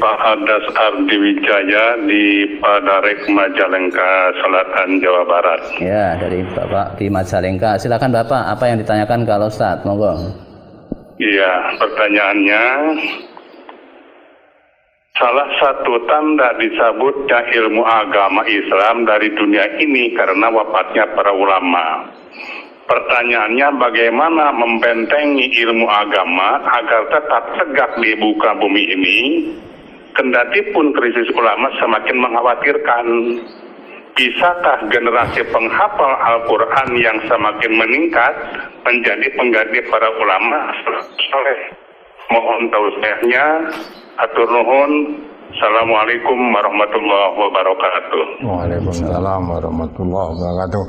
Pak Hadas Ardi Wijaya di Padarek Majalengka Selatan, Jawa Barat. Ya, dari Bapak di Majalengka. Silakan Bapak, apa yang ditanyakan ke Ustaz? Monggo. Iya, pertanyaannya, salah satu tanda disebutnya ilmu agama Islam dari dunia ini karena wafatnya para ulama. Pertanyaannya, bagaimana membentengi ilmu agama agar tetap tegak di muka bumi ini, kendati pun krisis ulama semakin mengkhawatirkan. Bisakah generasi penghafal Al-Quran yang semakin meningkat menjadi pengganti para ulama soleh? Mohon tausiahnya. Atur nuhun. Assalamualaikum warahmatullahi wabarakatuh. Waalaikumsalam warahmatullahi wabarakatuh.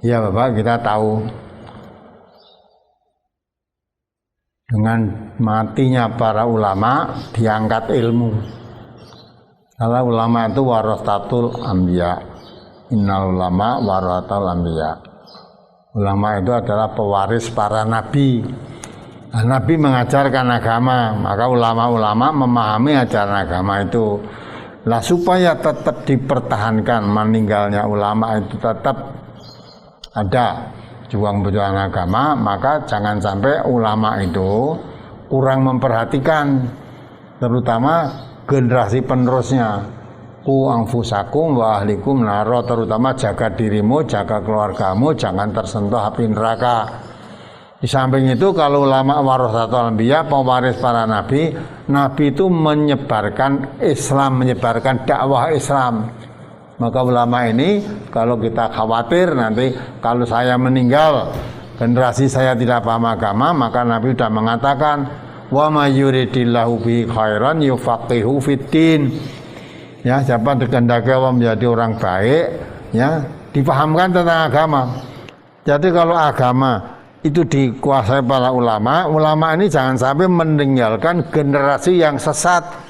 Ya Bapak, kita tahu dengan matinya para ulama diangkat ilmu. Kalau ulama itu warasatul anbiya. Innal ulama warasatul anbiya. Ulama itu adalah pewaris para nabi. Nah, nabi mengajarkan agama, maka ulama-ulama memahami ajaran agama itu. Nah, supaya tetap dipertahankan meninggalnya ulama itu tetap ada juang-juang agama, maka jangan sampai ulama itu kurang memperhatikan terutama generasi penerusnya. Ku anfusakum wa ahlikum naro, terutama jaga dirimu, jaga keluargamu, jangan tersentuh api neraka. Di samping itu, kalau ulama warasatul anbiya, pewaris para nabi, nabi itu menyebarkan Islam, menyebarkan dakwah Islam. Maka ulama ini, kalau kita khawatir nanti kalau saya meninggal, generasi saya tidak paham agama, maka Nabi sudah mengatakan, wa may yuridillahu bihi khairan yufaqihu fiddin. Ya, siapa dikehendaki Allah menjadi orang baik, ya, dipahamkan tentang agama. Jadi kalau agama itu dikuasai para ulama, ulama ini jangan sampai meninggalkan generasi yang sesat.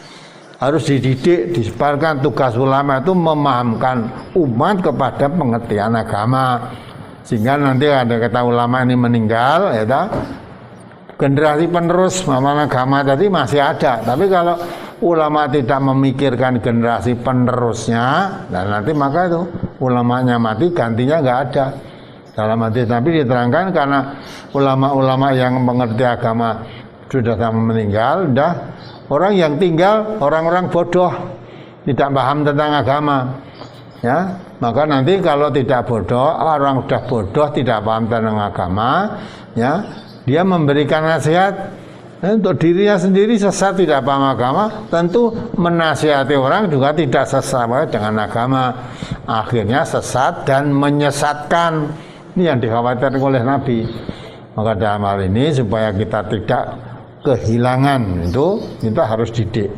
Harus dididik, disebarkan. Tugas ulama itu memahamkan umat kepada pengertian agama, sehingga nanti ada kata ulama ini meninggal, ya tak? Generasi penerus pemahaman agama tadi masih ada. Tapi kalau ulama tidak memikirkan generasi penerusnya, dan nanti maka itu ulamanya mati, gantinya nggak ada. Dalam hadis Nabi diterangkan, karena ulama-ulama yang mengerti agama sudah sama meninggal, sudah orang yang tinggal orang-orang bodoh, tidak paham tentang agama. Ya, maka nanti kalau tidak bodoh, orang sudah bodoh tidak paham tentang agama, ya, dia memberikan nasihat untuk dirinya sendiri sesat tidak paham agama, tentu menasihati orang juga tidak sesuai dengan agama. Akhirnya sesat dan menyesatkan. Ini yang dikhawatirkan oleh Nabi. Maka dalam hal ini supaya kita tidak kehilangan itu, kita harus didik.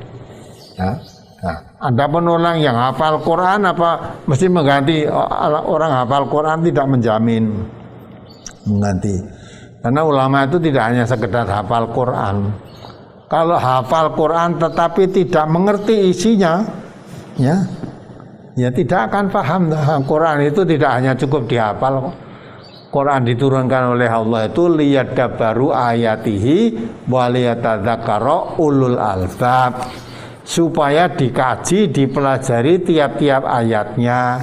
Ya. Nah, adapun orang yang hafal Quran apa mesti mengganti. Orang hafal Quran tidak menjamin mengganti. Karena ulama itu tidak hanya sekedar hafal Quran. Kalau hafal Quran tetapi tidak mengerti isinya, ya tidak akan paham. Quran itu tidak hanya cukup dihafal. Quran diturunkan oleh Allah itu liyadabbaru ayatihi wa liyatadzakara ulul albab, supaya dikaji, dipelajari tiap-tiap ayatnya.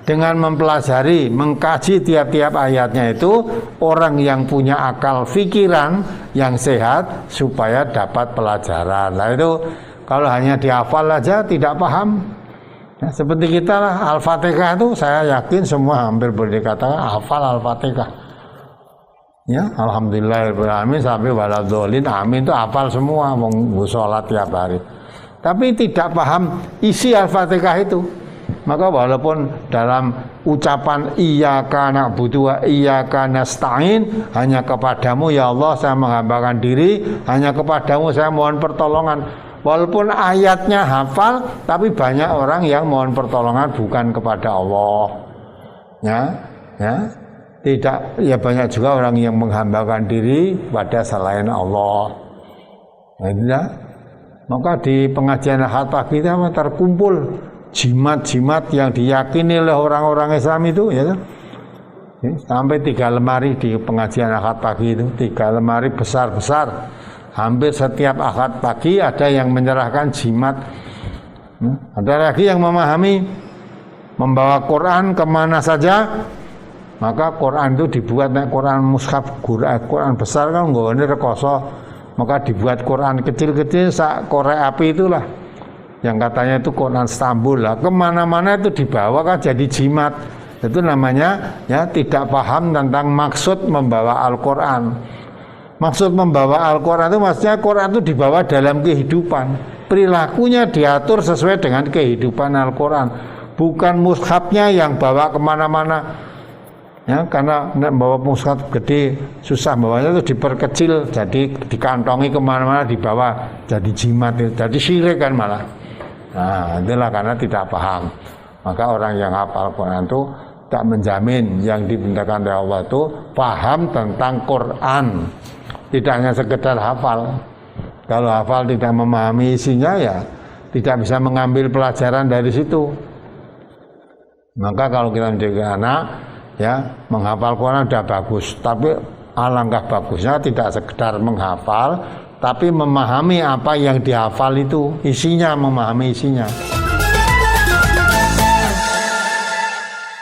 Dengan mempelajari, mengkaji tiap-tiap ayatnya itu, orang yang punya akal fikiran yang sehat supaya dapat pelajaran. Nah itu kalau hanya dihafal aja tidak paham. Ya, seperti kita lah, Al-Fatihah itu saya yakin semua hampir boleh dikatakan hafal Al-Fatihah. Ya, alhamdulillahirrahmanirrahim sampai waladhdallin, amin itu hafal semua, mau sholat tiap hari. Tapi tidak paham isi Al-Fatihah itu. Maka walaupun dalam ucapan iyyaka na'budu wa iyyaka nasta'in, hanya kepadamu ya Allah saya menghambakan diri, hanya kepadamu saya mohon pertolongan. Walaupun ayatnya hafal, tapi banyak orang yang mohon pertolongan bukan kepada Allah. Ya, tidak, ya banyak juga orang yang menghambakan diri pada selain Allah. Ya, maka di pengajian akad kita terkumpul jimat-jimat yang diyakini oleh orang-orang Islam itu, ya, sampai 3 lemari di pengajian akad pagi itu, 3 lemari besar-besar. hampir setiap akad pagi ada yang menyerahkan jimat. Ada lagi yang memahami membawa Quran kemana saja, maka Quran itu dibuat, Quran mushaf, Quran besar kan nggone rekoso, maka dibuat Quran kecil-kecil sak korek api itulah, yang katanya itu Quran Istanbul lah, kemana-mana itu dibawa kan jadi jimat. Itu namanya ya tidak paham tentang maksud membawa Al-Quran. Maksud membawa Al-Quran itu maksudnya Quran itu dibawa dalam kehidupan. Perilakunya diatur sesuai dengan kehidupan Al-Quran, bukan mushafnya yang bawa kemana-mana. Ya, karena bawa mushaf gede susah bawanya, itu diperkecil, jadi dikantongi kemana-mana, dibawa jadi jimat, jadi syirik kan malah. Nah, itulah karena tidak paham. Maka orang yang hafal Quran itu tak menjamin yang diperintahkan oleh Allah itu paham tentang Quran, tidak hanya sekedar hafal. Kalau hafal tidak memahami isinya, ya tidak bisa mengambil pelajaran dari situ. Maka kalau kita mendidik anak, ya menghafal Quran sudah bagus, tapi alangkah bagusnya tidak sekedar menghafal, tapi memahami apa yang dihafal itu, isinya, memahami isinya.